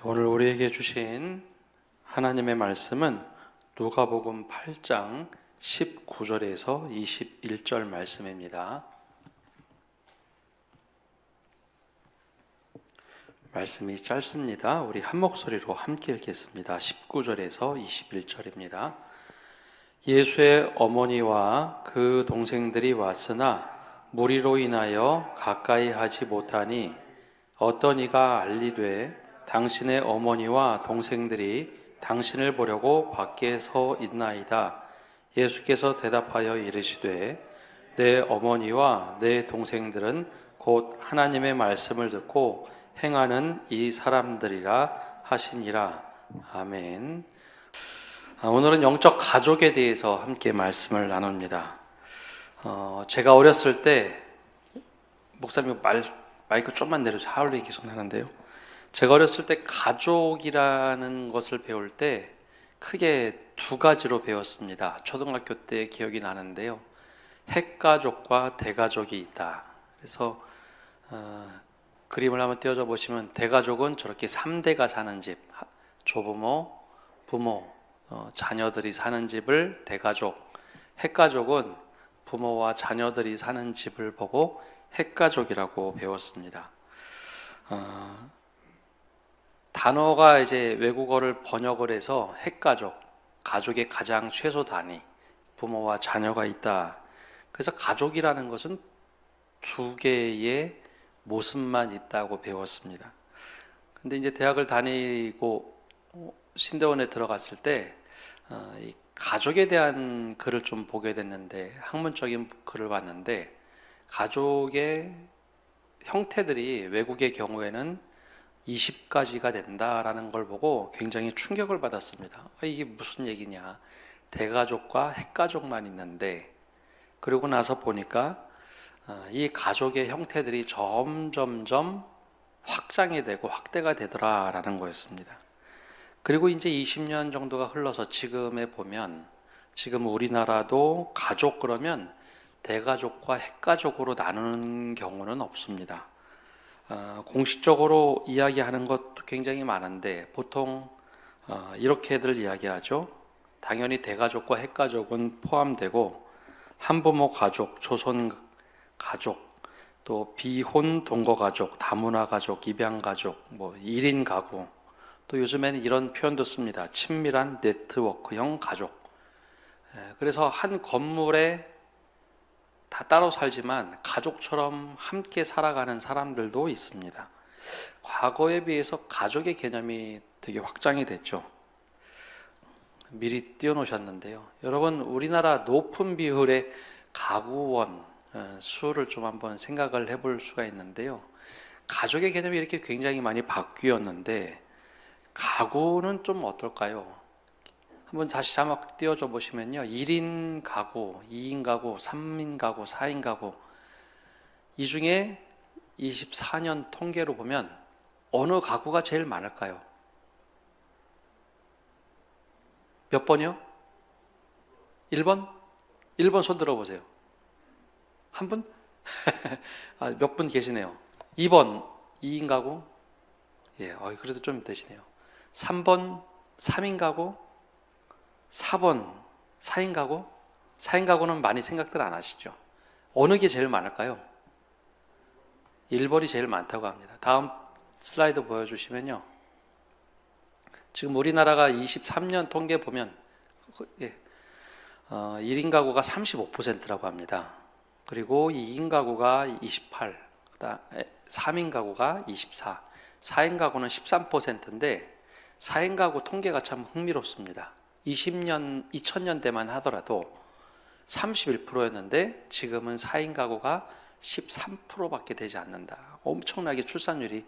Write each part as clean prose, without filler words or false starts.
오늘 우리에게 주신 하나님의 말씀은 누가복음 8장 19절에서 21절 말씀입니다. 말씀이 짧습니다. 우리 한 목소리로 함께 읽겠습니다. 19절에서 21절입니다. 예수의 어머니와 그 동생들이 왔으나 무리로 인하여 가까이 하지 못하니 어떤 이가 알리되 당신의 어머니와 동생들이 당신을 보려고 밖에 서 있나이다. 예수께서 대답하여 이르시되 내 어머니와 내 동생들은 곧 하나님의 말씀을 듣고 행하는 이 사람들이라 하시니라. 아멘. 오늘은 영적 가족에 대해서 함께 말씀을 나눕니다. 제가 어렸을 때 목사님 마이크 좀만 내려줘. 하울링이 계속 나는데요. 제가 어렸을 때 가족이라는 것을 배울 때 크게 두 가지로 배웠습니다. 초등학교 때 기억이 나는데요. 핵가족과 대가족이 있다. 그래서 그림을 한번 띄워줘 보시면 대가족은 저렇게 3대가 사는 집, 조부모, 부모, 자녀들이 사는 집을 대가족, 핵가족은 부모와 자녀들이 사는 집을 보고 핵가족이라고 배웠습니다. 단어가 이제 외국어를 번역을 해서 핵가족, 가족의 가장 최소 단위, 부모와 자녀가 있다. 그래서 가족이라는 것은 두 개의 모습만 있다고 배웠습니다. 근데 이제 대학을 다니고 신대원에 들어갔을 때 이 가족에 대한 글을 좀 보게 됐는데, 학문적인 글을 봤는데 가족의 형태들이 외국의 경우에는 20가지가 된다라는 걸 보고 굉장히 충격을 받았습니다. 이게 무슨 얘기냐? 대가족과 핵가족만 있는데, 그러고 나서 보니까 이 가족의 형태들이 점점점 확장이 되고 확대가 되더라라는 거였습니다. 그리고 이제 20년 정도가 흘러서 지금에 보면, 지금 우리나라도 가족 그러면 대가족과 핵가족으로 나누는 경우는 없습니다. 공식적으로 이야기하는 것도 굉장히 많은데 보통 이렇게들 이야기하죠. 당연히 대가족과 핵가족은 포함되고 한부모 가족, 조선 가족, 또 비혼 동거 가족, 다문화 가족, 입양 가족, 1인 가구, 또 요즘에는 이런 표현도 씁니다. 친밀한 네트워크형 가족. 그래서 한 건물에 다 따로 살지만 가족처럼 함께 살아가는 사람들도 있습니다. 과거에 비해서 가족의 개념이 되게 확장이 됐죠. 미리 띄워놓으셨는데요. 여러분, 우리나라 높은 비율의 가구원 수를 좀 한번 생각을 해볼 수가 있는데요. 가족의 개념이 이렇게 굉장히 많이 바뀌었는데 가구는 좀 어떨까요? 한번 다시 자막 띄워줘 보시면요. 1인 가구, 2인 가구, 3인 가구, 4인 가구, 이 중에 24년 통계로 보면 어느 가구가 제일 많을까요? 몇 번이요? 1번? 1번 손 들어보세요. 한 분? 몇 분 계시네요. 2번 2인 가구? 그래도 좀 되시네요. 3번 3인 가구? 4번 4인 가구? 4인 가구는 많이 생각들 안 하시죠? 어느 게 제일 많을까요? 1번이 제일 많다고 합니다. 다음 슬라이드 보여주시면요. 지금 우리나라가 23년 통계 보면 1인 가구가 35%라고 합니다. 그리고 2인 가구가 28, 3인 가구가 24, 4인 가구는 13%인데 4인 가구 통계가 참 흥미롭습니다. 2000년대만 하더라도 31%였는데 지금은 4인 가구가 13%밖에 되지 않는다. 엄청나게 출산율이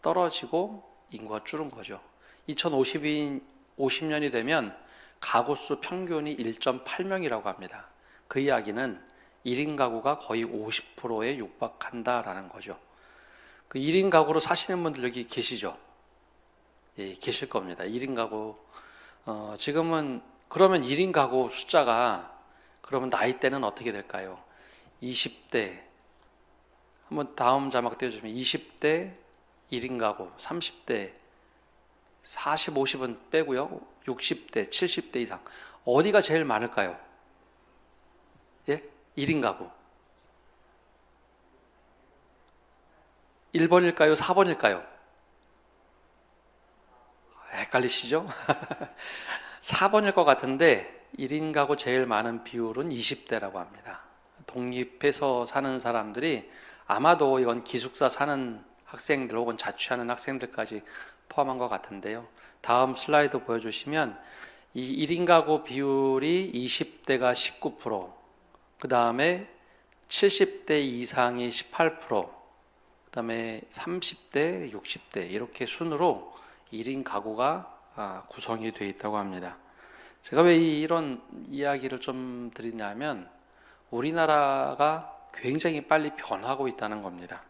떨어지고 인구가 줄은 거죠. 2050년이 되면 가구수 평균이 1.8명이라고 합니다. 그 이야기는 1인 가구가 거의 50%에 육박한다라는 거죠. 그 1인 가구로 사시는 분들 여기 계시죠? 계실 겁니다. 1인 가구 지금은 그러면 1인 가구 숫자가 그러면 나이대는 어떻게 될까요? 20대 한번 다음 자막 띄워주시면 20대 1인 가구, 30대 40, 50은 빼고요. 60대, 70대 이상. 어디가 제일 많을까요? 예? 1인 가구. 1번일까요? 4번일까요? 헷갈리시죠? 4번일 것 같은데 1인 가구 제일 많은 비율은 20대라고 합니다. 독립해서 사는 사람들이 아마도 이건 기숙사 사는 학생들 혹은 자취하는 학생들까지 포함한 것 같은데요. 다음 슬라이드 보여주시면 이 1인 가구 비율이 20대가 19%, 그 다음에 70대 이상이 18%, 그 다음에 30대, 60대 이렇게 순으로 1인 가구가 구성이 되어 있다고 합니다. 제가 왜 이런 이야기를 좀 드리냐면 우리나라가 굉장히 빨리 변하고 있다는 겁니다.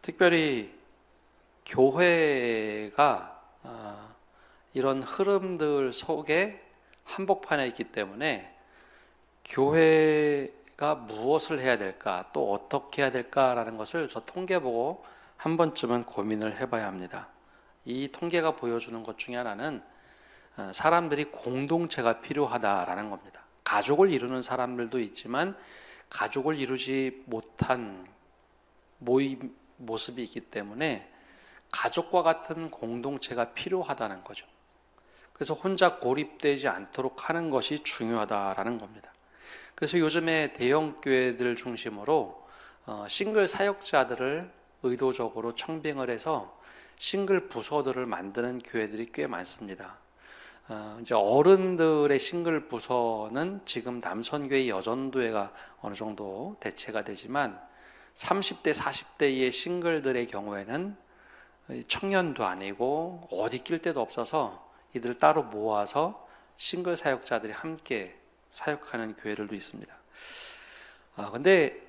특별히 교회가 이런 흐름들 속에 한복판에 있기 때문에 교회가 무엇을 해야 될까, 또 어떻게 해야 될까라는 것을 저 통계 보고 한 번쯤은 고민을 해봐야 합니다. 이 통계가 보여주는 것 중에 하나는 사람들이 공동체가 필요하다라는 겁니다. 가족을 이루는 사람들도 있지만 가족을 이루지 못한 모습이 있기 때문에 가족과 같은 공동체가 필요하다는 거죠. 그래서 혼자 고립되지 않도록 하는 것이 중요하다라는 겁니다. 그래서 요즘에 대형 교회들 중심으로 싱글 사역자들을 의도적으로 청빙을 해서 싱글 부서들을 만드는 교회들이 꽤 많습니다. 이제 어른들의 싱글 부서는 지금 남선교회, 여전도회가 어느 정도 대체가 되지만 30대, 40대의 싱글들의 경우에는 청년도 아니고 어디 낄 데도 없어서 이들 따로 모아서 싱글 사역자들이 함께 사역하는 교회들도 있습니다. 근데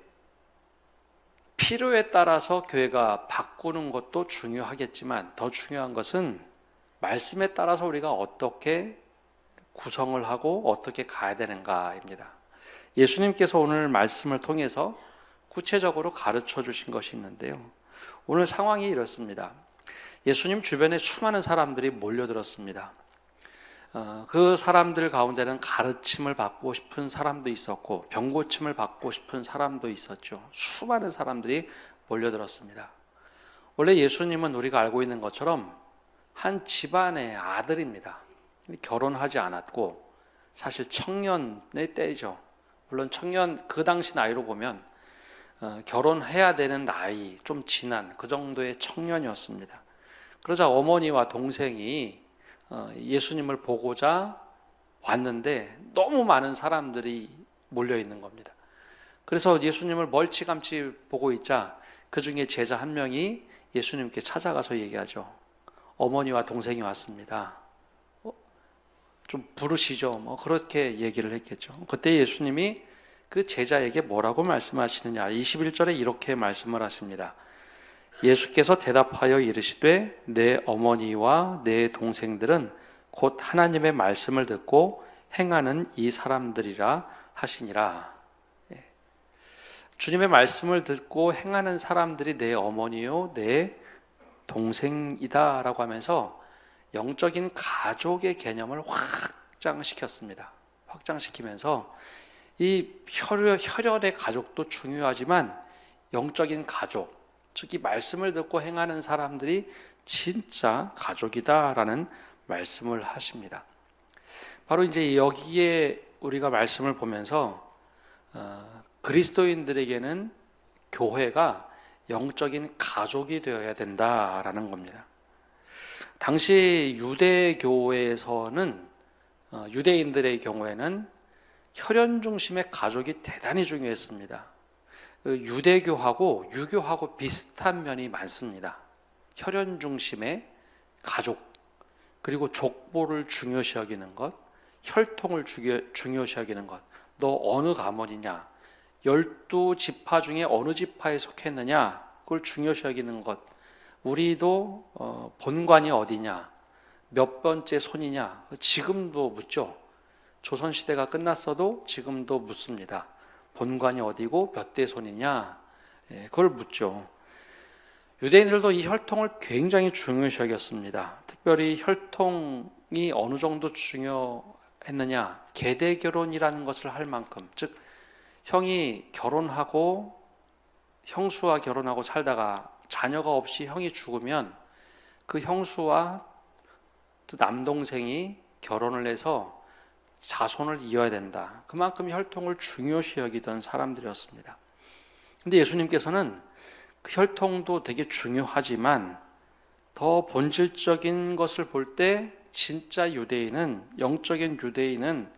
필요에 따라서 교회가 바꾸는 것도 중요하겠지만 더 중요한 것은 말씀에 따라서 우리가 어떻게 구성을 하고 어떻게 가야 되는가입니다. 예수님께서 오늘 말씀을 통해서 구체적으로 가르쳐 주신 것이 있는데요. 오늘 상황이 이렇습니다. 예수님 주변에 수많은 사람들이 몰려들었습니다. 그 사람들 가운데는 가르침을 받고 싶은 사람도 있었고 병고침을 받고 싶은 사람도 있었죠. 수많은 사람들이 몰려들었습니다. 원래 예수님은 우리가 알고 있는 것처럼 한 집안의 아들입니다. 결혼하지 않았고 사실 청년의 때죠. 물론 청년 그 당시 나이로 보면 결혼해야 되는 나이 좀 지난 그 정도의 청년이었습니다. 그러자 어머니와 동생이 예수님을 보고자 왔는데 너무 많은 사람들이 몰려 있는 겁니다. 그래서 예수님을 멀찌감치 보고 있자 그 중에 제자 한 명이 예수님께 찾아가서 얘기하죠. 어머니와 동생이 왔습니다. 좀 부르시죠. 뭐 그렇게 얘기를 했겠죠. 그때 예수님이 그 제자에게 뭐라고 말씀하시느냐. 21절에 이렇게 말씀을 하십니다. 예수께서 대답하여 이르시되 내 어머니와 내 동생들은 곧 하나님의 말씀을 듣고 행하는 이 사람들이라 하시니라. 주님의 말씀을 듣고 행하는 사람들이 내 어머니요 내 동생이다 라고 하면서 영적인 가족의 개념을 확장시켰습니다. 확장시키면서 이 혈연의 가족도 중요하지만 영적인 가족, 즉 이 말씀을 듣고 행하는 사람들이 진짜 가족이다라는 말씀을 하십니다. 바로 이제 여기에 우리가 말씀을 보면서 그리스도인들에게는 교회가 영적인 가족이 되어야 된다라는 겁니다. 당시 유대교회에서는 유대인들의 경우에는 혈연 중심의 가족이 대단히 중요했습니다. 유대교하고 유교하고 비슷한 면이 많습니다. 혈연 중심의 가족, 그리고 족보를 중요시 여기는 것, 혈통을 중요시 여기는 것, 너 어느 가문이냐, 12지파 중에 어느 지파에 속했느냐, 그걸 중요시 여기는 것, 우리도 본관이 어디냐, 몇 번째 손이냐, 지금도 묻죠. 조선시대가 끝났어도 지금도 묻습니다. 본관이 어디고 몇 대 손이냐, 그걸 묻죠. 유대인들도 이 혈통을 굉장히 중요시 여겼습니다. 특별히 혈통이 어느 정도 중요했느냐, 계대 결혼이라는 것을 할 만큼, 즉 형이 결혼하고 형수와 결혼하고 살다가 자녀가 없이 형이 죽으면 그 형수와 남동생이 결혼을 해서 자손을 이어야 된다. 그만큼 혈통을 중요시 여기던 사람들이었습니다. 근데 예수님께서는 그 혈통도 되게 중요하지만 더 본질적인 것을 볼 때 진짜 유대인은, 영적인 유대인은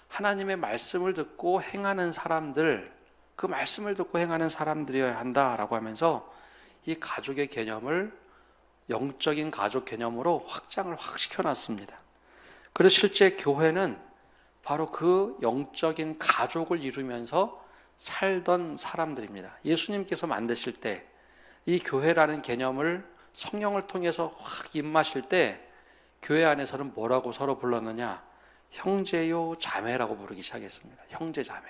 하나님의 말씀을 듣고 행하는 사람들, 그 말씀을 듣고 행하는 사람들이어야 한다라고 하면서 이 가족의 개념을 영적인 가족 개념으로 확장을 확 시켜놨습니다. 그래서 실제 교회는 바로 그 영적인 가족을 이루면서 살던 사람들입니다. 예수님께서 만드실 때 이 교회라는 개념을 성령을 통해서 확 입마실 때 교회 안에서는 뭐라고 서로 불렀느냐? 형제요 자매라고 부르기 시작했습니다. 형제 자매.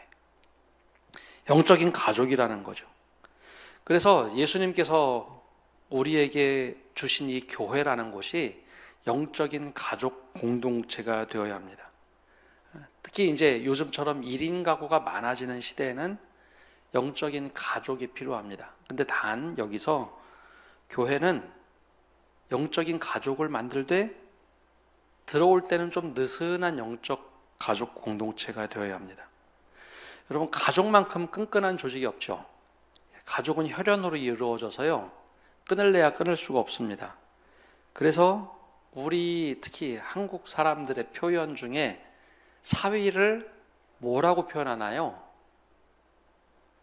영적인 가족이라는 거죠. 그래서 예수님께서 우리에게 주신 이 교회라는 곳이 영적인 가족 공동체가 되어야 합니다. 특히 이제 요즘처럼 1인 가구가 많아지는 시대에는 영적인 가족이 필요합니다. 근데 단 여기서 교회는 영적인 가족을 만들되 들어올 때는 좀 느슨한 영적 가족 공동체가 되어야 합니다. 여러분, 가족만큼 끈끈한 조직이 없죠. 가족은 혈연으로 이루어져서요, 끊을래야 끊을 수가 없습니다. 그래서 우리 특히 한국 사람들의 표현 중에 사위를 뭐라고 표현하나요?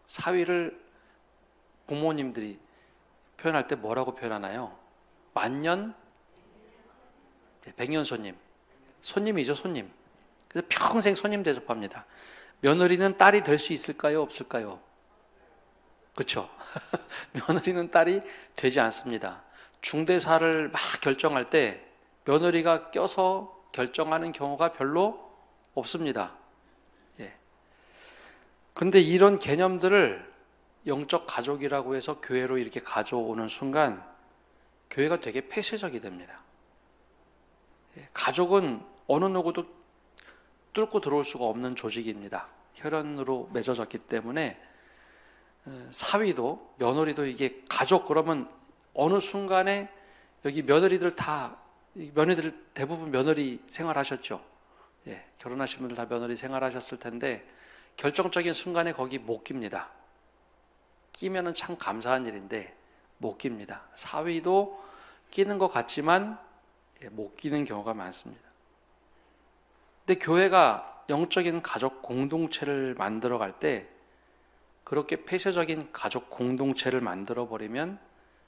사위를 부모님들이 표현할 때 뭐라고 표현하나요? 만년, 백년손님. 손님이죠, 손님. 그래서 평생 손님 대접합니다. 며느리는 딸이 될 수 있을까요? 없을까요? 그렇죠? 며느리는 딸이 되지 않습니다. 중대사를 막 결정할 때 며느리가 껴서 결정하는 경우가 별로 없습니다. 그런데 이런 개념들을 영적 가족이라고 해서 교회로 이렇게 가져오는 순간 교회가 되게 폐쇄적이 됩니다. 가족은 어느 누구도 뚫고 들어올 수가 없는 조직입니다. 혈연으로 맺어졌기 때문에 사위도 며느리도 이게 가족 그러면 어느 순간에 여기 며느리들 대부분 며느리 생활하셨죠. 결혼하신 분들 다 며느리 생활하셨을 텐데 결정적인 순간에 거기 못 깁니다. 끼면은 참 감사한 일인데 못 깁니다. 사위도 끼는 것 같지만 못 끼는 경우가 많습니다. 근데 교회가 영적인 가족 공동체를 만들어 갈 때 그렇게 폐쇄적인 가족 공동체를 만들어 버리면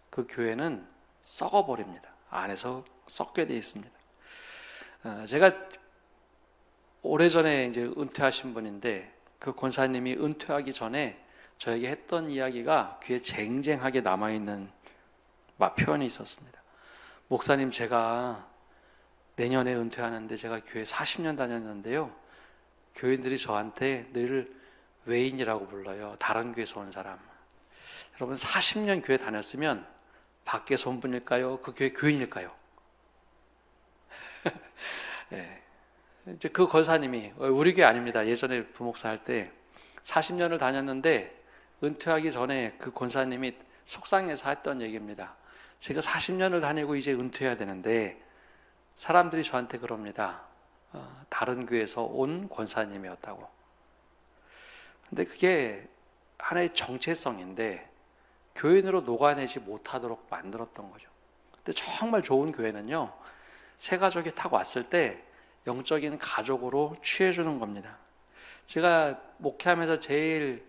그 교회는 썩어 버립니다. 안에서 썩게 돼 있습니다. 제가 오래전에 이제 은퇴하신 분인데 그 권사님이 은퇴하기 전에 저에게 했던 이야기가 귀에 쟁쟁하게 남아있는 표현이 있었습니다. 목사님, 제가 내년에 은퇴하는데 제가 교회 40년 다녔는데요, 교인들이 저한테 늘 외인이라고 불러요. 다른 교회에서 온 사람. 여러분, 40년 교회 다녔으면 밖에서 온 분일까요? 그 교회 교인일까요? 이제 그 권사님이, 우리 교회 아닙니다. 예전에 부목사 할 때 40년을 다녔는데 은퇴하기 전에 그 권사님이 속상해서 했던 얘기입니다. 제가 40년을 다니고 이제 은퇴해야 되는데 사람들이 저한테 그럽니다. 다른 교회에서 온 권사님이었다고. 근데 그게 하나의 정체성인데 교인으로 녹아내지 못하도록 만들었던 거죠. 근데 정말 좋은 교회는요, 새 가족이 탁 왔을 때 영적인 가족으로 취해주는 겁니다. 제가 목회하면서 제일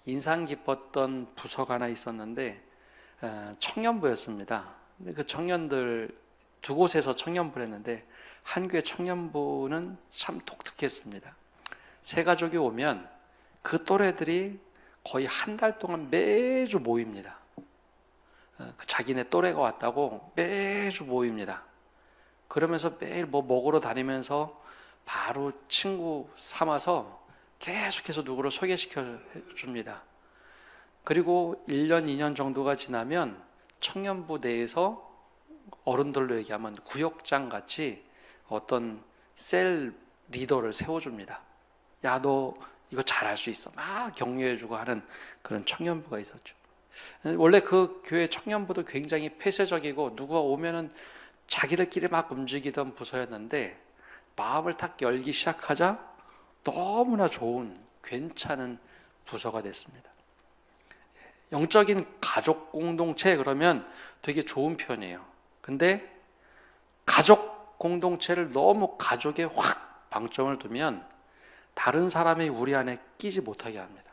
인상 깊었던 부서가 하나 있었는데 청년부였습니다. 근데 그 청년들 두 곳에서 청년부를 했는데 한 교회 청년부는 참 독특했습니다. 새 가족이 오면 그 또래들이 거의 한 달 동안 매주 모입니다. 자기네 또래가 왔다고 매주 모입니다. 그러면서 매일 뭐 먹으러 다니면서 바로 친구 삼아서 계속해서 누구를 소개시켜 줍니다. 그리고 1년, 2년 정도가 지나면 청년부 내에서 어른들로 얘기하면 구역장 같이 어떤 셀 리더를 세워줍니다. 야, 너 이거 잘할 수 있어. 막 격려해주고 하는 그런 청년부가 있었죠. 원래 그 교회 청년부도 굉장히 폐쇄적이고 누가 오면은 자기들끼리 막 움직이던 부서였는데 마음을 탁 열기 시작하자 너무나 좋은 괜찮은 부서가 됐습니다. 영적인 가족 공동체 그러면 되게 좋은 편이에요. 근데 가족 공동체를 너무 가족에 확 방점을 두면 다른 사람이 우리 안에 끼지 못하게 합니다.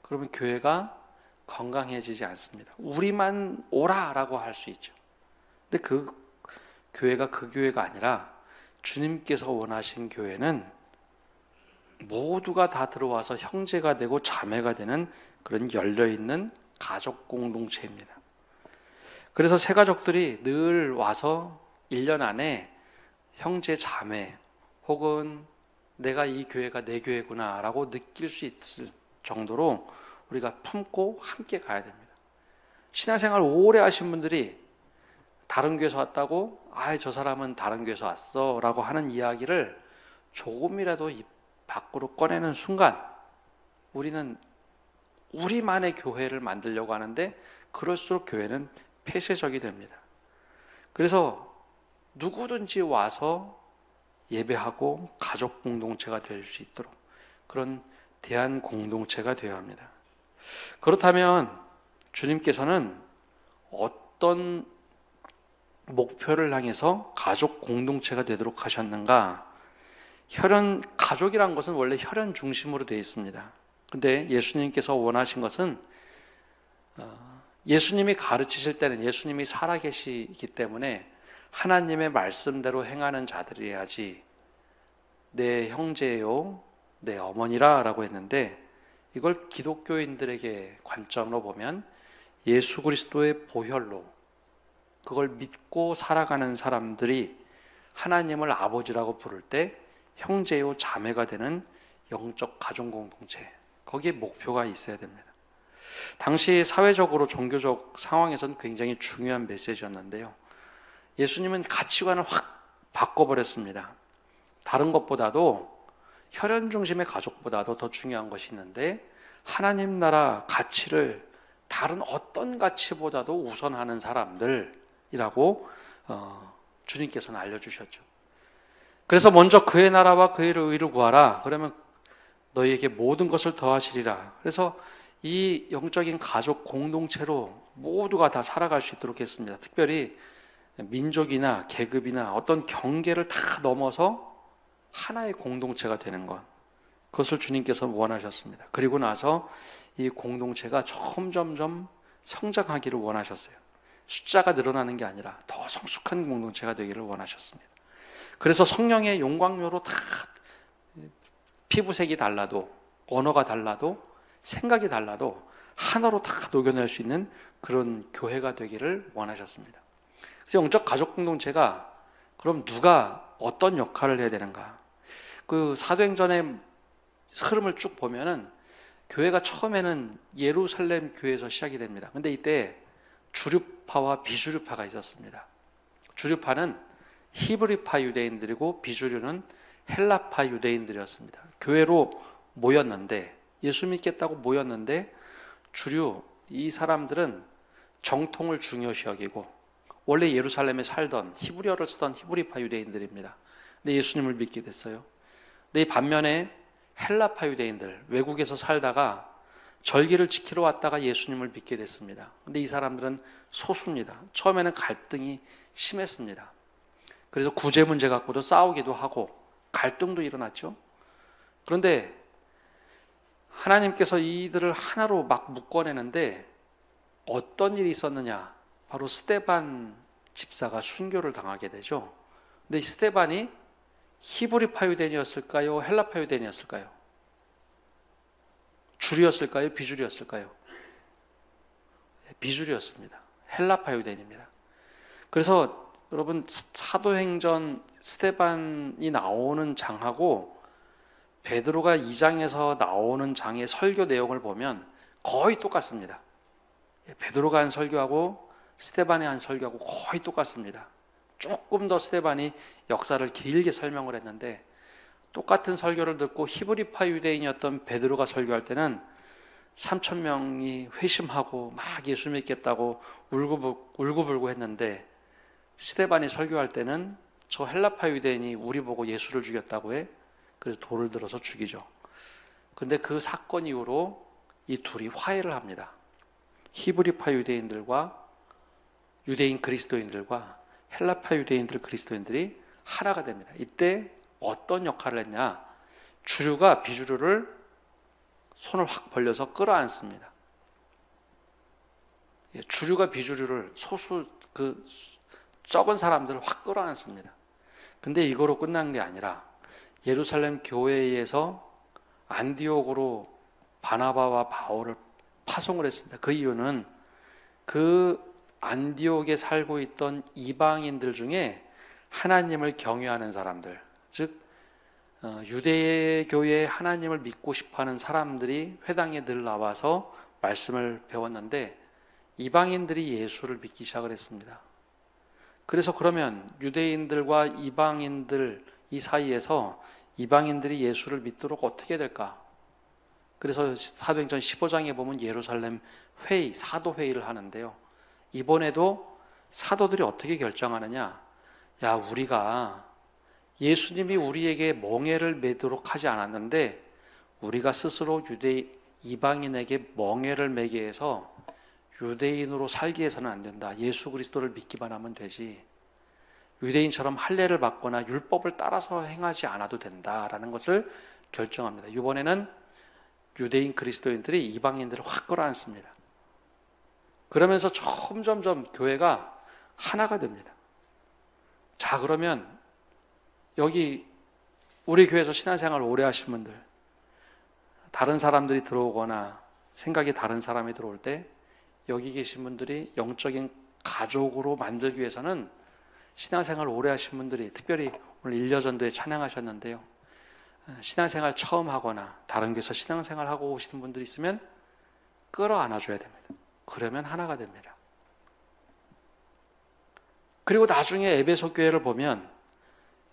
그러면 교회가 건강해지지 않습니다. 우리만 오라라고 할 수 있죠. 근데 그 교회가 그 교회가 아니라 주님께서 원하신 교회는 모두가 다 들어와서 형제가 되고 자매가 되는 그런 열려있는 가족 공동체입니다. 그래서 새 가족들이 늘 와서 1년 안에 형제 자매 혹은 내가 이 교회가 내 교회구나 라고 느낄 수 있을 정도로 우리가 품고 함께 가야 됩니다. 신앙생활 오래 하신 분들이 다른 교회에서 왔다고 저 사람은 다른 교회에서 왔어 라고 하는 이야기를 조금이라도 입 밖으로 꺼내는 순간 우리는 우리만의 교회를 만들려고 하는데 그럴수록 교회는 폐쇄적이 됩니다. 그래서 누구든지 와서 예배하고 가족 공동체가 될 수 있도록 그런 대한 공동체가 되어야 합니다. 그렇다면 주님께서는 어떤 목표를 향해서 가족 공동체가 되도록 하셨는가? 가족이란 것은 원래 혈연 중심으로 되어 있습니다. 근데 예수님께서 원하신 것은 예수님이 가르치실 때는 예수님이 살아계시기 때문에 하나님의 말씀대로 행하는 자들이야지 내 형제요 내 어머니라 라고 했는데 이걸 기독교인들에게 관점으로 보면 예수 그리스도의 보혈로 그걸 믿고 살아가는 사람들이 하나님을 아버지라고 부를 때 형제요 자매가 되는 영적 가족 공동체 거기에 목표가 있어야 됩니다. 당시 사회적으로 종교적 상황에서는 굉장히 중요한 메시지였는데요. 예수님은 가치관을 확 바꿔버렸습니다. 다른 것보다도 혈연 중심의 가족보다도 더 중요한 것이 있는데 하나님 나라 가치를 다른 어떤 가치보다도 우선하는 사람들이라고 주님께서는 알려주셨죠. 그래서 먼저 그의 나라와 그의 의를 구하라. 그러면 너희에게 모든 것을 더하시리라. 그래서 이 영적인 가족 공동체로 모두가 다 살아갈 수 있도록 했습니다. 특별히 민족이나 계급이나 어떤 경계를 다 넘어서 하나의 공동체가 되는 것. 그것을 주님께서 원하셨습니다. 그리고 나서 이 공동체가 점점점 성장하기를 원하셨어요. 숫자가 늘어나는 게 아니라 더 성숙한 공동체가 되기를 원하셨습니다. 그래서 성령의 용광로로 다 피부색이 달라도 언어가 달라도 생각이 달라도 하나로 다 녹여낼 수 있는 그런 교회가 되기를 원하셨습니다. 그래서 영적 가족 공동체가 그럼 누가 어떤 역할을 해야 되는가? 그 사도행전의 흐름을 쭉 보면은 교회가 처음에는 예루살렘 교회에서 시작이 됩니다. 근데 이때 주류파와 비주류파가 있었습니다. 주류파는 히브리파 유대인들이고 비주류는 헬라파 유대인들이었습니다. 교회로 모였는데 예수 믿겠다고 모였는데 주류 이 사람들은 정통을 중요시 여기고 원래 예루살렘에 살던 히브리어를 쓰던 히브리파 유대인들입니다. 근데 예수님을 믿게 됐어요. 근데 이 반면에 헬라파 유대인들 외국에서 살다가 절기를 지키러 왔다가 예수님을 믿게 됐습니다. 근데 이 사람들은 소수입니다. 처음에는 갈등이 심했습니다. 그래서 구제 문제 갖고도 싸우기도 하고 갈등도 일어났죠. 그런데 하나님께서 이들을 하나로 막 묶어내는데 어떤 일이 있었느냐? 바로 스데반 집사가 순교를 당하게 되죠. 근데 이 스데반이 히브리파 유대인이었을까요? 헬라파 유대인이었을까요? 주류였을까요? 비주류였을까요? 비주류였습니다. 헬라파 유대인입니다. 그래서 여러분 사도행전 스데반이 나오는 장하고 베드로가 2장에서 나오는 장의 설교 내용을 보면 거의 똑같습니다. 베드로가 한 설교하고 스데반이 한 설교하고 거의 똑같습니다. 조금 더 스데반이 역사를 길게 설명을 했는데, 똑같은 설교를 듣고 히브리파 유대인이었던 베드로가 설교할 때는 3천 명이 회심하고 막 예수 믿겠다고 울고불고 했는데, 스데반이 설교할 때는 저 헬라파 유대인이 우리 보고 예수를 죽였다고 해. 그래서 돌을 들어서 죽이죠. 근데 그 사건 이후로 이 둘이 화해를 합니다. 히브리파 유대인들과 유대인 그리스도인들과 헬라파 유대인들 그리스도인들이 하나가 됩니다. 이때 어떤 역할을 했냐? 주류가 비주류를 손을 확 벌려서 끌어안습니다. 주류가 비주류를 적은 사람들을 확 끌어안습니다. 근데 이거로 끝난 게 아니라 예루살렘 교회에서 안디옥으로 바나바와 바울을 파송을 했습니다. 그 이유는 그 안디옥에 살고 있던 이방인들 중에 하나님을 경외하는 사람들, 즉 유대교회의 하나님을 믿고 싶어하는 사람들이 회당에 늘 나와서 말씀을 배웠는데, 이방인들이 예수를 믿기 시작을 했습니다. 그래서 그러면 유대인들과 이방인들 이 사이에서 이방인들이 예수를 믿도록 어떻게 될까? 그래서 사도행전 15장에 보면 예루살렘 회의, 사도회의를 하는데요. 이번에도 사도들이 어떻게 결정하느냐? 야, 우리가 예수님이 우리에게 멍에를 매도록 하지 않았는데 우리가 스스로 이방인에게 멍에를 매게 해서 유대인으로 살게 해서는 안 된다. 예수 그리스도를 믿기만 하면 되지. 유대인처럼 할례를 받거나 율법을 따라서 행하지 않아도 된다라는 것을 결정합니다. 이번에는 유대인 그리스도인들이 이방인들을 확 끌어안습니다. 그러면서 점점점 교회가 하나가 됩니다. 자, 그러면 여기 우리 교회에서 신앙생활을 오래 하신 분들, 다른 사람들이 들어오거나 생각이 다른 사람이 들어올 때 여기 계신 분들이 영적인 가족으로 만들기 위해서는 신앙생활을 오래 하신 분들이, 특별히 오늘 일려전도에 찬양하셨는데요, 신앙생활 처음 하거나 다른 교회에서 신앙생활 하고 오시는 분들이 있으면 끌어안아줘야 됩니다. 그러면 하나가 됩니다. 그리고 나중에 에베소 교회를 보면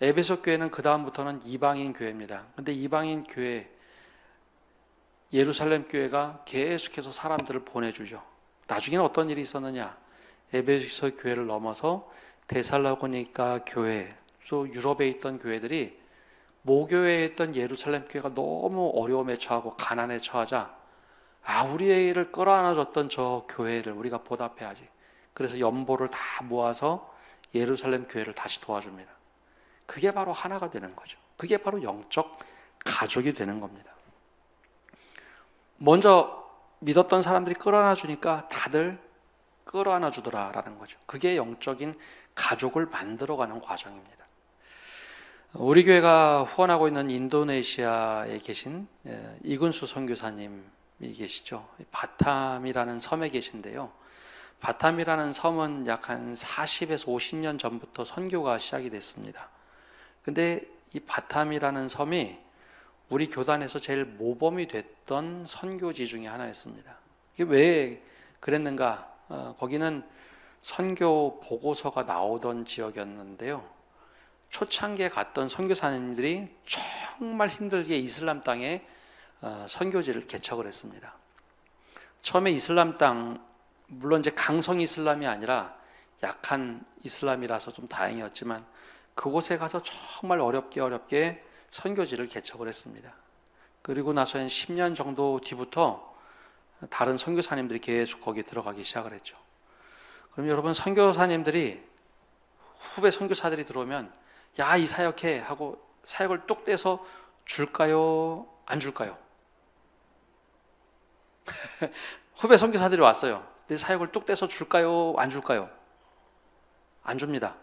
에베소 교회는 그 다음부터는 이방인 교회입니다. 근데 이방인 교회, 예루살렘 교회가 계속해서 사람들을 보내주죠. 나중에는 어떤 일이 있었느냐? 에베소 교회를 넘어서 데살로니가 교회, 또 유럽에 있던 교회들이 모교회에 있던 예루살렘 교회가 너무 어려움에 처하고 가난에 처하자, 우리를 끌어안아줬던 저 교회를 우리가 보답해야지. 그래서 연보를 다 모아서 예루살렘 교회를 다시 도와줍니다. 그게 바로 하나가 되는 거죠. 그게 바로 영적 가족이 되는 겁니다. 먼저 믿었던 사람들이 끌어안아 주니까 다들 끌어안아 주더라라는 거죠. 그게 영적인 가족을 만들어가는 과정입니다. 우리 교회가 후원하고 있는 인도네시아에 계신 이근수 선교사님이 계시죠. 바탐이라는 섬에 계신데요. 바탐이라는 섬은 약 한 40에서 50년 전부터 선교가 시작이 됐습니다. 근데 이 바탐이라는 섬이 우리 교단에서 제일 모범이 됐던 선교지 중에 하나였습니다. 이게 왜 그랬는가? 거기는 선교 보고서가 나오던 지역이었는데요. 초창기에 갔던 선교사님들이 정말 힘들게 이슬람 땅에 선교지를 개척을 했습니다. 처음에 이슬람 땅, 물론 이제 강성 이슬람이 아니라 약한 이슬람이라서 좀 다행이었지만 그곳에 가서 정말 어렵게 선교지를 개척을 했습니다. 그리고 나서 한 10년 정도 뒤부터 다른 선교사님들이 계속 거기에 들어가기 시작을 했죠. 그럼 여러분, 선교사님들이, 후배 선교사들이 들어오면 야, 이 사역해 하고 사역을 뚝 떼서 줄까요? 안 줄까요? 후배 선교사들이 왔어요. 내 사역을 뚝 떼서 줄까요? 안 줄까요? 안 줍니다.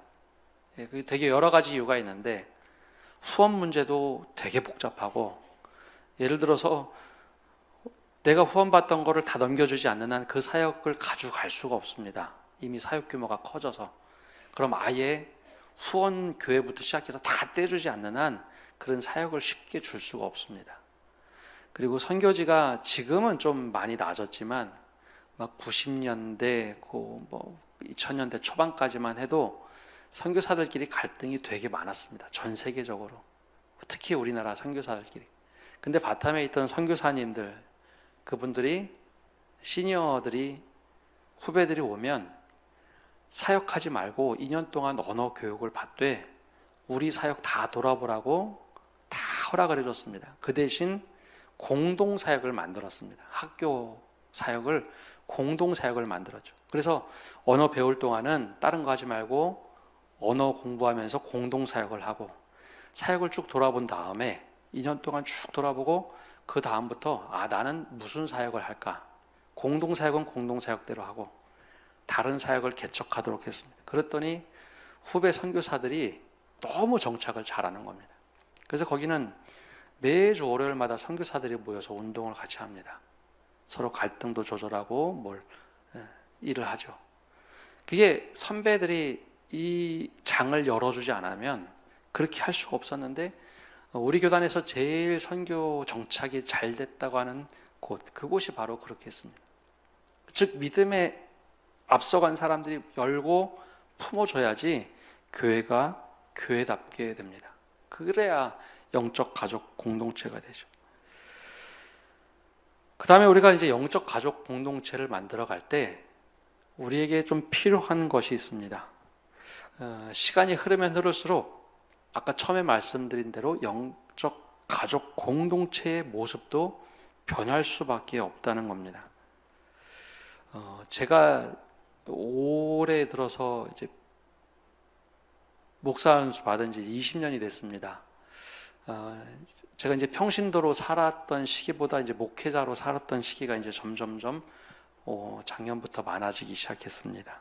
그게 되게 여러 가지 이유가 있는데, 후원 문제도 되게 복잡하고, 예를 들어서 내가 후원받던 거를 다 넘겨주지 않는 한 그 사역을 가져갈 수가 없습니다. 이미 사역 규모가 커져서. 그럼 아예 후원 교회부터 시작해서 다 떼주지 않는 한 그런 사역을 쉽게 줄 수가 없습니다. 그리고 선교지가 지금은 좀 많이 나아졌지만 막 90년대 2000년대 초반까지만 해도 선교사들끼리 갈등이 되게 많았습니다. 전 세계적으로. 특히 우리나라 선교사들끼리. 근데 바텀에 있던 선교사님들, 그분들이 시니어들이 후배들이 오면 사역하지 말고 2년 동안 언어 교육을 받되 우리 사역 다 돌아보라고 다 허락을 해줬습니다. 그 대신 공동 사역을 만들었습니다. 학교 사역을 공동 사역을 만들었죠. 그래서 언어 배울 동안은 다른 거 하지 말고 언어 공부하면서 공동 사역을 하고 사역을 쭉 돌아본 다음에 2년 동안 쭉 돌아보고 그 다음부터 나는 무슨 사역을 할까? 공동 사역은 공동 사역대로 하고 다른 사역을 개척하도록 했습니다. 그랬더니 후배 선교사들이 너무 정착을 잘하는 겁니다. 그래서 거기는 매주 월요일마다 선교사들이 모여서 운동을 같이 합니다. 서로 갈등도 조절하고 일을 하죠. 그게 선배들이 이 장을 열어주지 않으면 그렇게 할 수가 없었는데 우리 교단에서 제일 선교 정착이 잘 됐다고 하는 그곳이 바로 그렇게 했습니다. 즉 믿음에 앞서간 사람들이 열고 품어줘야지 교회가 교회답게 됩니다. 그래야 영적 가족 공동체가 되죠. 그 다음에 우리가 이제 영적 가족 공동체를 만들어 갈 때 우리에게 좀 필요한 것이 있습니다. 시간이 흐르면 흐를수록 아까 처음에 말씀드린 대로 영적 가족 공동체의 모습도 변할 수밖에 없다는 겁니다. 제가 올해 들어서 이제 목사 연수 받은 지 20년이 됐습니다. 제가 이제 평신도로 살았던 시기보다 이제 목회자로 살았던 시기가 이제 점점점 작년부터 많아지기 시작했습니다.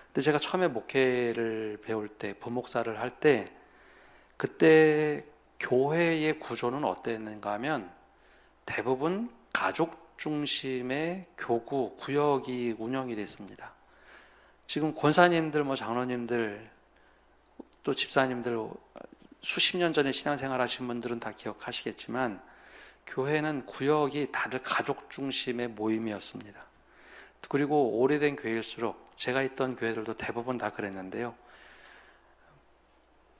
근데 제가 처음에 목회를 배울 때, 부목사를 할 때, 그때 교회의 구조는 어땠는가 하면 대부분 가족 중심의 교구, 구역이 운영이 됐습니다. 지금 권사님들, 장로님들, 또 집사님들 수십 년 전에 신앙생활 하신 분들은 다 기억하시겠지만 교회는 구역이 다들 가족 중심의 모임이었습니다. 그리고 오래된 교회일수록 제가 있던 교회들도 대부분 다 그랬는데요.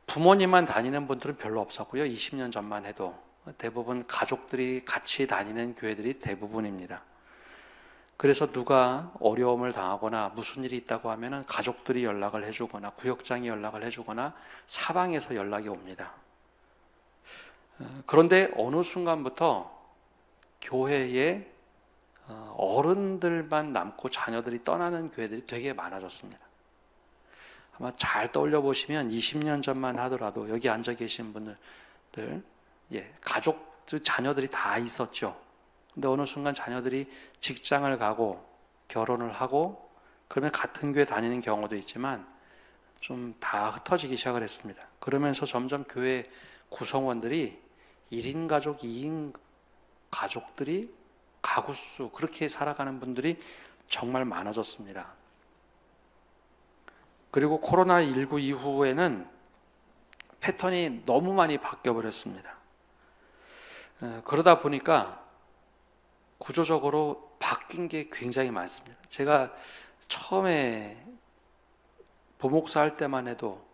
부모님만 다니는 분들은 별로 없었고요. 20년 전만 해도 대부분 가족들이 같이 다니는 교회들이 대부분입니다. 그래서 누가 어려움을 당하거나 무슨 일이 있다고 하면은 가족들이 연락을 해주거나 구역장이 연락을 해주거나 사방에서 연락이 옵니다. 그런데 어느 순간부터 교회에 어른들만 남고 자녀들이 떠나는 교회들이 되게 많아졌습니다. 아마 잘 떠올려 보시면 20년 전만 하더라도 여기 앉아 계신 분들, 가족, 자녀들이 다 있었죠. 근데 어느 순간 자녀들이 직장을 가고 결혼을 하고 그러면 같은 교회 다니는 경우도 있지만 좀 다 흩어지기 시작을 했습니다. 그러면서 점점 교회 구성원들이 1인 가족, 2인 가족들이 가구수 그렇게 살아가는 분들이 정말 많아졌습니다. 그리고 코로나19 이후에는 패턴이 너무 많이 바뀌어 버렸습니다. 그러다 보니까 구조적으로 바뀐 게 굉장히 많습니다. 제가 처음에 부목사 할 때만 해도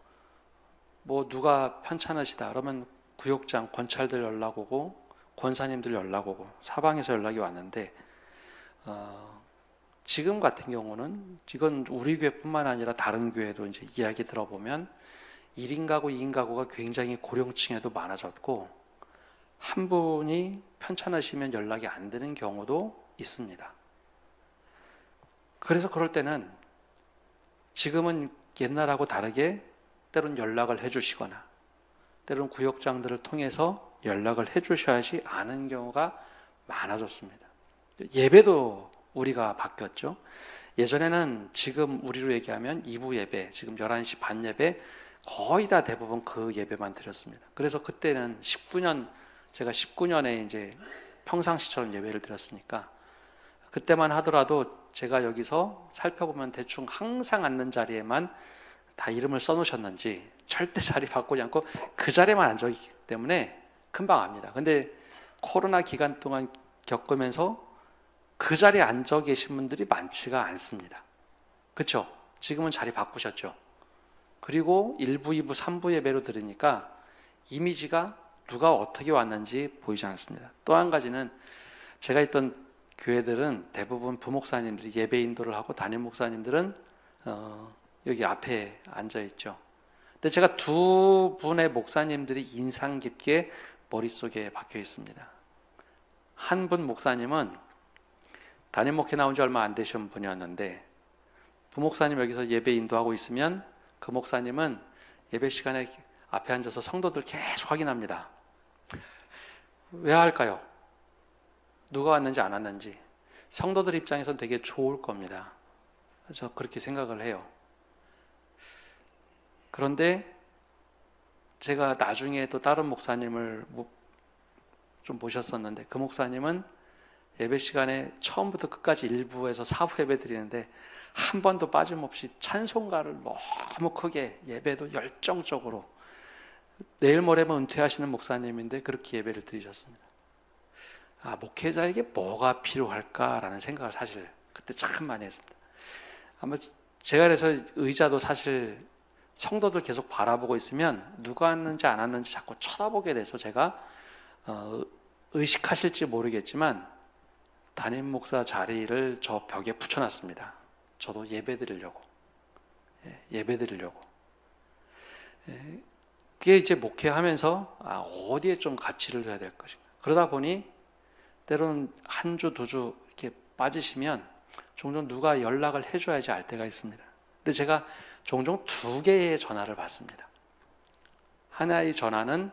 누가 편찮으시다 그러면 구역장, 권찰들 연락 오고 권사님들 연락 오고 사방에서 연락이 왔는데 지금 같은 경우는 이건 우리 교회뿐만 아니라 다른 교회도 이제 이야기 들어보면 1인 가구, 2인 가구가 굉장히 고령층에도 많아졌고 한 분이 편찮으시면 연락이 안 되는 경우도 있습니다. 그래서 그럴 때는 지금은 옛날하고 다르게 때론 연락을 해주시거나 때론 구역장들을 통해서 연락을 해주셔야지 않은 경우가 많아졌습니다. 예배도 우리가 바뀌었죠. 예전에는 지금 우리로 얘기하면 2부 예배, 지금 11시 반 예배 거의 다 대부분 그 예배만 드렸습니다. 그래서 그때는 제가 19년에 이제 평상시처럼 예배를 드렸으니까 그때만 하더라도 제가 여기서 살펴보면 대충 항상 앉는 자리에만 다 이름을 써놓으셨는지 절대 자리 바꾸지 않고 그 자리에만 앉아있기 때문에 금방 압니다. 근데 코로나 기간 동안 겪으면서 그 자리에 앉아 계신 분들이 많지가 않습니다. 그렇죠? 지금은 자리 바꾸셨죠. 그리고 1부, 2부, 3부 예배로 들으니까 이미지가 누가 어떻게 왔는지 보이지 않습니다. 또 한 가지는 제가 있던 교회들은 대부분 부목사님들이 예배 인도를 하고 담임 목사님들은 여기 앞에 앉아 있죠. 근데 제가 두 분의 목사님들이 인상 깊게 머릿속에 박혀 있습니다. 한 분 목사님은 담임 목회 나온 지 얼마 안 되신 분이었는데 부목사님 여기서 예배 인도하고 있으면 그 목사님은 예배 시간에 앞에 앉아서 성도들 계속 확인합니다. 왜 할까요? 누가 왔는지 안 왔는지. 성도들 입장에서는 되게 좋을 겁니다. 그래서 그렇게 생각을 해요. 그런데 제가 나중에 또 다른 목사님을 좀 모셨었는데 그 목사님은 예배 시간에 처음부터 끝까지 1부에서 4부 예배 드리는데 한 번도 빠짐없이 찬송가를 너무 크게 예배도 열정적으로 내일 모레면 은퇴하시는 목사님인데 그렇게 예배를 드리셨습니다. 목회자에게 뭐가 필요할까라는 생각을 사실 그때 참 많이 했습니다. 아마 제가 그래서 의자도 사실 성도들 계속 바라보고 있으면 누가 왔는지 안 왔는지 자꾸 쳐다보게 돼서 제가 의식하실지 모르겠지만 담임 목사 자리를 저 벽에 붙여놨습니다. 저도 예배 드리려고. 그게 이제 목회하면서 어디에 좀 가치를 둬야 될 것인가. 그러다 보니 때로는 한 주, 두 주 이렇게 빠지시면 종종 누가 연락을 해줘야지 알 때가 있습니다. 근데 제가 종종 두 개의 전화를 받습니다. 하나의 전화는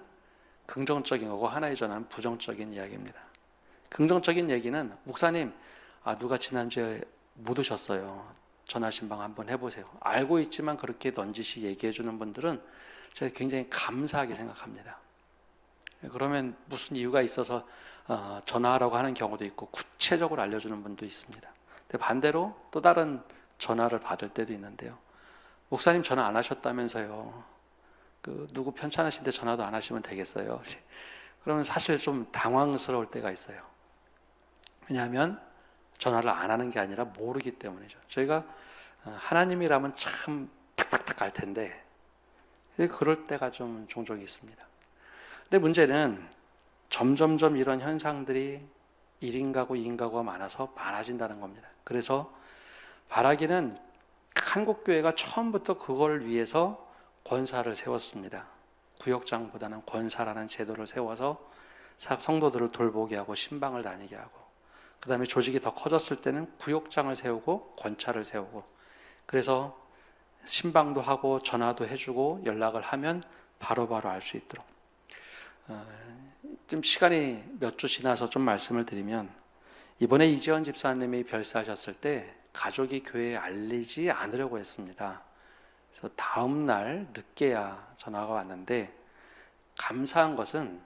긍정적인 거고 하나의 전화는 부정적인 이야기입니다. 긍정적인 얘기는 목사님, 누가 지난주에 못 오셨어요. 전화 신방 한번 해보세요. 알고 있지만 그렇게 넌지시 얘기해 주는 분들은 제가 굉장히 감사하게 생각합니다. 그러면 무슨 이유가 있어서 전화하라고 하는 경우도 있고 구체적으로 알려주는 분도 있습니다. 근데 반대로 또 다른 전화를 받을 때도 있는데요. 목사님 전화 안 하셨다면서요. 누구 편찮으신데 전화도 안 하시면 되겠어요. 그러면 사실 좀 당황스러울 때가 있어요. 왜냐하면 전화를 안 하는 게 아니라 모르기 때문이죠. 저희가 하나님이라면 참 탁탁탁 갈 텐데 그럴 때가 좀 종종 있습니다. 근데 문제는 점점점 이런 현상들이 1인 가구, 2인 가구가 많아서 많아진다는 겁니다. 그래서 바라기는 한국교회가 처음부터 그걸 위해서 권사를 세웠습니다. 구역장보다는 권사라는 제도를 세워서 성도들을 돌보게 하고 신방을 다니게 하고 그 다음에 조직이 더 커졌을 때는 구역장을 세우고 권차를 세우고 그래서 신방도 하고 전화도 해주고 연락을 하면 바로바로 알 수 있도록 좀 시간이 몇 주 지나서 좀 말씀을 드리면 이번에 이지원 집사님이 별세하셨을 때 가족이 교회에 알리지 않으려고 했습니다. 그래서 다음 날 늦게야 전화가 왔는데 감사한 것은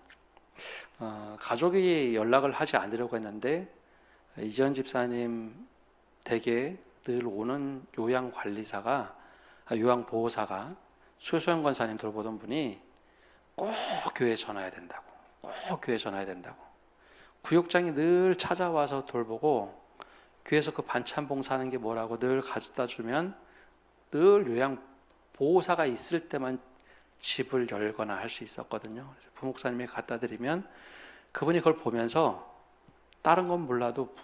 가족이 연락을 하지 않으려고 했는데 이지원 집사님 댁에 늘 오는 요양보호사가 수소영 권사님 돌보던 분이 꼭 교회에 전화해야 된다고. 구역장이 늘 찾아와서 돌보고 교회에서 그 반찬 봉사하는 게 뭐라고 늘 가져다 주면 늘 요양보호사가 있을 때만 집을 열거나 할 수 있었거든요. 그래서 부목사님이 갖다 드리면 그분이 그걸 보면서 다른 건 몰라도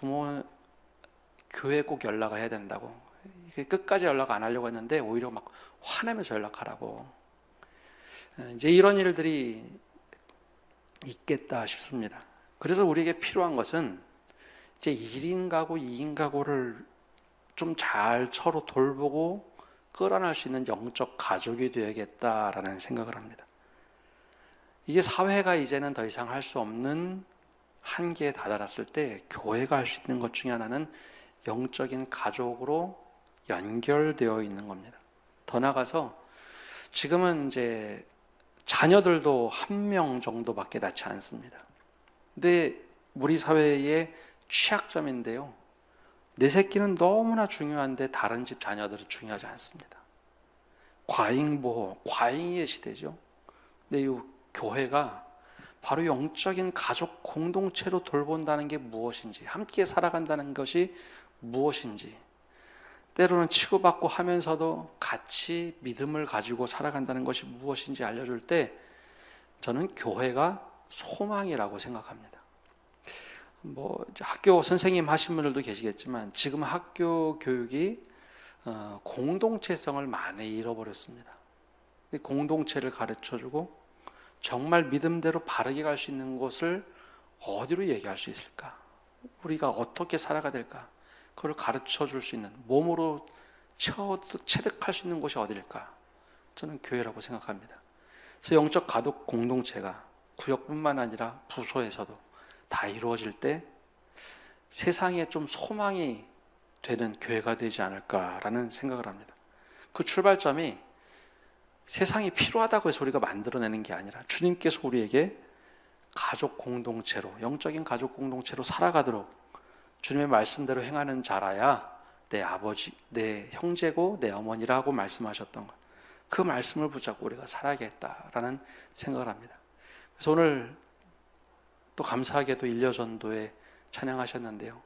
교회에 꼭 연락을 해야 된다고. 끝까지 연락 안 하려고 했는데 오히려 막 화내면서 연락하라고. 이제 이런 일들이 있겠다 싶습니다. 그래서 우리에게 필요한 것은 이제 1인 가구, 2인 가구를 좀 잘 서로 돌보고 끌어낼 수 있는 영적 가족이 되어야겠다라는 생각을 합니다. 이게 사회가 이제는 더 이상 할 수 없는 한계에 다다랐을 때 교회가 할 수 있는 것 중에 하나는 영적인 가족으로 연결되어 있는 겁니다. 더 나아가서 지금은 이제 자녀들도 1명 정도밖에 낳지 않습니다. 근데 우리 사회의 취약점인데요. 내 새끼는 너무나 중요한데 다른 집 자녀들은 중요하지 않습니다. 과잉보호, 과잉의 시대죠. 근데 이 교회가 바로 영적인 가족 공동체로 돌본다는 게 무엇인지, 함께 살아간다는 것이 무엇인지, 때로는 치고받고 하면서도 같이 믿음을 가지고 살아간다는 것이 무엇인지 알려줄 때 저는 교회가 소망이라고 생각합니다. 이제 학교 선생님 하신 분들도 계시겠지만 지금 학교 교육이 공동체성을 많이 잃어버렸습니다. 공동체를 가르쳐주고 정말 믿음대로 바르게 갈 수 있는 곳을 어디로 얘기할 수 있을까? 우리가 어떻게 살아가야 될까? 그걸 가르쳐 줄 수 있는, 몸으로 체득할 수 있는 곳이 어디일까? 저는 교회라고 생각합니다. 그래서 영적 가족 공동체가 구역뿐만 아니라 부서에서도 다 이루어질 때 세상에 좀 소망이 되는 교회가 되지 않을까라는 생각을 합니다. 그 출발점이 세상이 필요하다고 해서 우리가 만들어내는 게 아니라 주님께서 우리에게 가족 공동체로, 영적인 가족 공동체로 살아가도록 주님의 말씀대로 행하는 자라야 내 아버지, 내 형제고 내 어머니라고 말씀하셨던 것, 그 말씀을 붙잡고 우리가 살아야겠다라는 생각을 합니다. 그래서 오늘 또 감사하게도 일려전도회 찬양하셨는데요,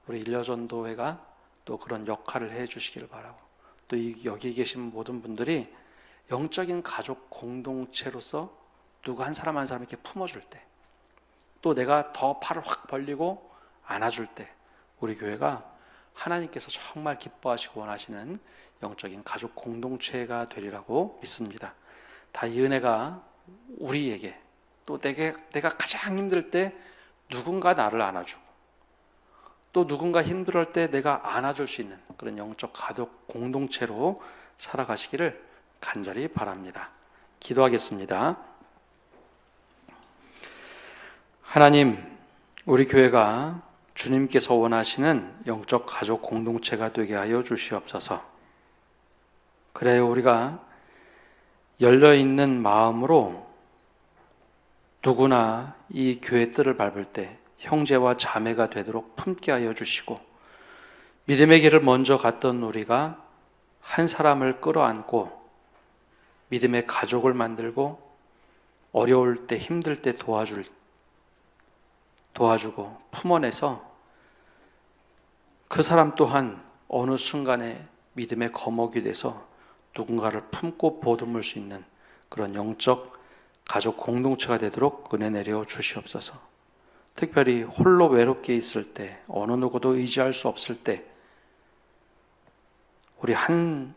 우리 일려전도회가 또 그런 역할을 해주시기를 바라고, 또 여기 계신 모든 분들이 영적인 가족 공동체로서 누구 한 사람 한 사람 이렇게 품어줄 때, 또 내가 더 팔을 확 벌리고 안아줄 때 우리 교회가 하나님께서 정말 기뻐하시고 원하시는 영적인 가족 공동체가 되리라고 믿습니다. 다 이 은혜가 우리에게, 또 내가 가장 힘들 때 누군가 나를 안아주고, 또 누군가 힘들을 때 내가 안아줄 수 있는 그런 영적 가족 공동체로 살아가시기를 간절히 바랍니다. 기도하겠습니다. 하나님, 우리 교회가 주님께서 원하시는 영적 가족 공동체가 되게 하여 주시옵소서. 그래요, 우리가 열려있는 마음으로 누구나 이 교회 뜰을 밟을 때 형제와 자매가 되도록 품게 하여 주시고, 믿음의 길을 먼저 갔던 우리가 한 사람을 끌어안고 믿음의 가족을 만들고, 어려울 때 힘들 때 도와주고 품어내서 그 사람 또한 어느 순간에 믿음의 거목이 돼서 누군가를 품고 보듬을 수 있는 그런 영적 가족 공동체가 되도록 은혜 내려 주시옵소서. 특별히 홀로 외롭게 있을 때, 어느 누구도 의지할 수 없을 때 우리 한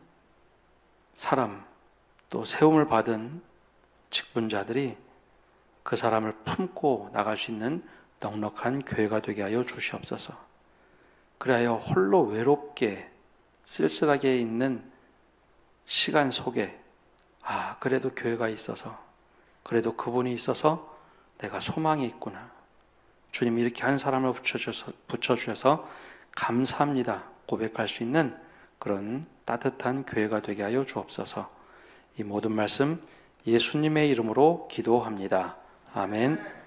사람, 또 세움을 받은 직분자들이 그 사람을 품고 나갈 수 있는 넉넉한 교회가 되게 하여 주시옵소서. 그래야 홀로 외롭게 쓸쓸하게 있는 시간 속에 그래도 교회가 있어서, 그래도 그분이 있어서 내가 소망이 있구나, 주님이 이렇게 한 사람을 붙여주셔서 감사합니다 고백할 수 있는 그런 따뜻한 교회가 되게 하여 주옵소서. 이 모든 말씀 예수님의 이름으로 기도합니다. 아멘.